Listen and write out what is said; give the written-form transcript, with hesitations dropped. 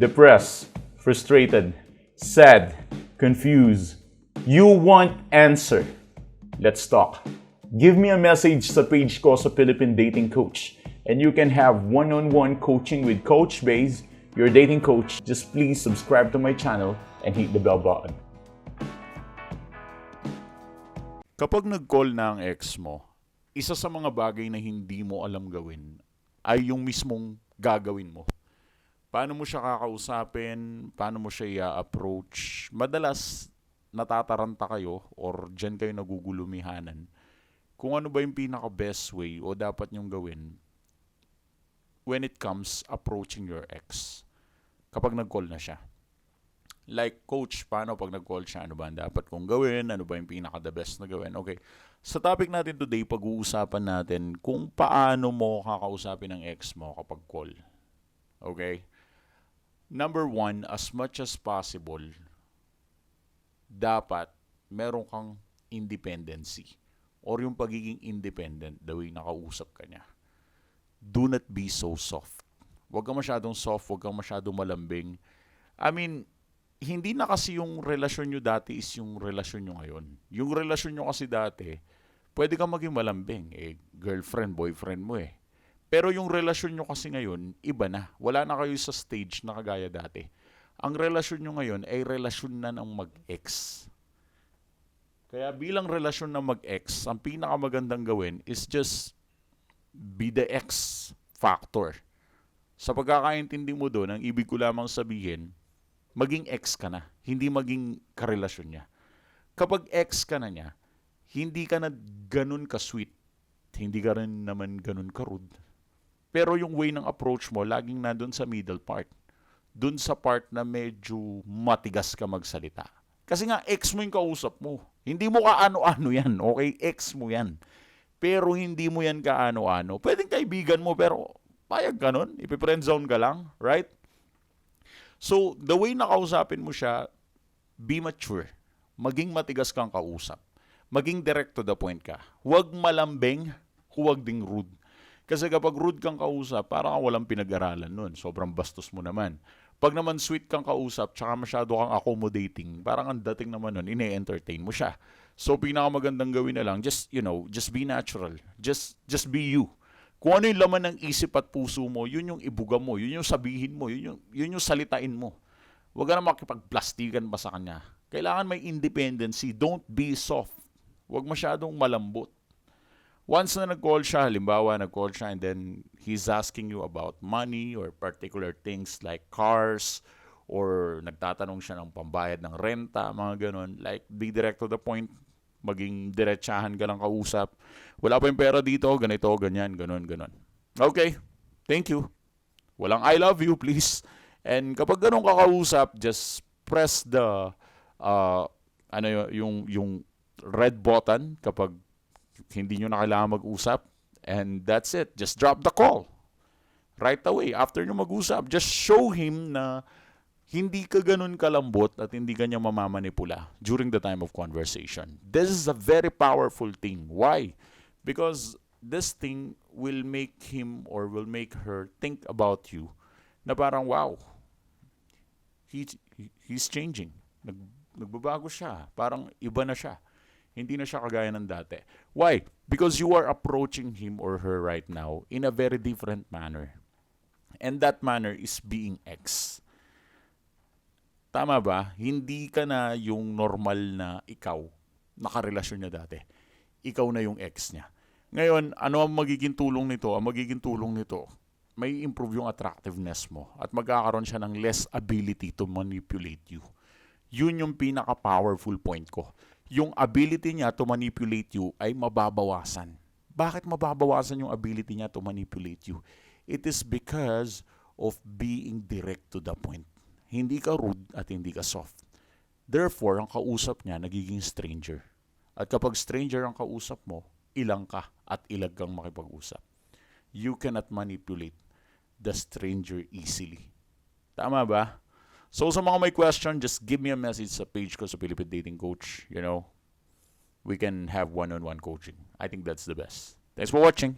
Depressed, frustrated, sad, confused. You want answer. Let's talk. Give me a message sa page ko sa Philippine Dating Coach and you can have one-on-one coaching with Coach Baze, your dating coach. Just please subscribe to my channel and hit the bell button. Kapag nag-call na ang ex mo, isa sa mga bagay na hindi mo alam gawin ay yung mismong gagawin mo. Paano mo siya kakausapin? Paano mo siya i-approach? Madalas, natataranta kayo or dyan kayo nagugulumihanan kung ano ba yung pinaka-best way o dapat nyong gawin when it comes approaching your ex kapag nag-call na siya. Like, coach, paano pag nag-call siya? Ano ba ang dapat kong gawin? Ano ba yung pinaka-the best na gawin? Okay. Sa topic natin today, pag-uusapan natin kung paano mo kakausapin ng ex mo kapag call. Okay? Number one, as much as possible, dapat meron kang independency or yung pagiging independent the way nakausap ka niya. Do not be so soft. Huwag kang masyadong soft, huwag kang masyadong malambing. I mean, hindi na kasi yung relasyon nyo dati is yung relasyon nyo ngayon. Yung relasyon nyo kasi dati, pwede kang maging malambing. Girlfriend, boyfriend mo eh. Pero yung relasyon nyo kasi ngayon, iba na. Wala na kayo sa stage na kagaya dati. Ang relasyon nyo ngayon ay relasyon na ng mag-ex. Kaya bilang relasyon ng mag-ex, ang pinakamagandang gawin is just be the ex factor. Sa pagkakaintindi mo doon, ang ibig ko lamang sabihin, maging ex ka na, hindi maging karelasyon niya. Kapag ex ka na niya, hindi ka na ganun ka-sweet. Hindi ka rin naman ganun ka-rude. Pero yung way ng approach mo, laging nandun sa middle part. Dun sa part na medyo matigas ka magsalita. Kasi nga, ex mo yung kausap mo. Hindi mo kaano-ano yan, okay? Ex mo yan. Pero hindi mo yan kaano-ano. Pwedeng kaibigan mo, pero payag ka nun. Ipi-friendzone ka lang, right? So, the way na kausapin mo siya, be mature. Maging matigas kang kausap. Maging direct to the point ka. Huwag malambing, huwag ding rude. Kasi kapag rude kang kausap, parang walang pinag-aralan nun. Sobrang bastos mo naman. Pag naman sweet kang kausap, tsaka masyado kang accommodating, parang ang dating naman nun, ine-entertain mo siya. So, pinakamagandang gawin na lang, just be natural. Just be you. Kung ano yung laman ng isip at puso mo, yun yung ibuga mo, yun yung sabihin mo, yun yung salitain mo. Huwag ka na makipagplastikan pa sa kanya. Kailangan may independency. Don't be soft. Huwag masyadong malambot. Once na nag-call siya, halimbawa nag-call siya and then he's asking you about money or particular things like cars or nagtatanong siya ng pambayad ng renta, mga ganun. Like, be direct to the point. Maging diretsahan ka lang kausap. Wala pa yung pera dito, ganito, ganyan, ganun. Okay, thank you. Walang I love you, please. And kapag ganun ka kausap, just press the yung red button kapag hindi nyo na kailangan mag-usap. And that's it. Just drop the call. Right away, after nyo mag-usap, just show him na hindi ka ganun kalambot at hindi ka niya mamamanipula during the time of conversation. This is a very powerful thing. Why? Because this thing will make him or will make her think about you na parang, wow, he's changing. Nagbabago siya. Parang iba na siya. Hindi na siya kagaya ng dati. Why? Because you are approaching him or her right now in a very different manner. And that manner is being ex. Tama ba? Hindi ka na yung normal na ikaw, nakarelasyon niya dati. Ikaw na yung ex niya. Ngayon, ano ang magiging tulong nito? Ang magiging tulong nito, may improve yung attractiveness mo at magkakaroon siya ng less ability to manipulate you. Yun yung pinaka-powerful point ko. Yung ability niya to manipulate you ay mababawasan. Bakit mababawasan yung ability niya to manipulate you? It is because of being direct to the point. Hindi ka rude at hindi ka soft. Therefore, ang kausap niya nagiging stranger. At kapag stranger ang kausap mo, ilang ka at ilag kang makipag-usap. You cannot manipulate the stranger easily. Tama ba? So sa mga may question, just give me a message sa page ko sa Philippine Dating Coach. You know, we can have one-on-one coaching. I think that's the best. Thanks for watching.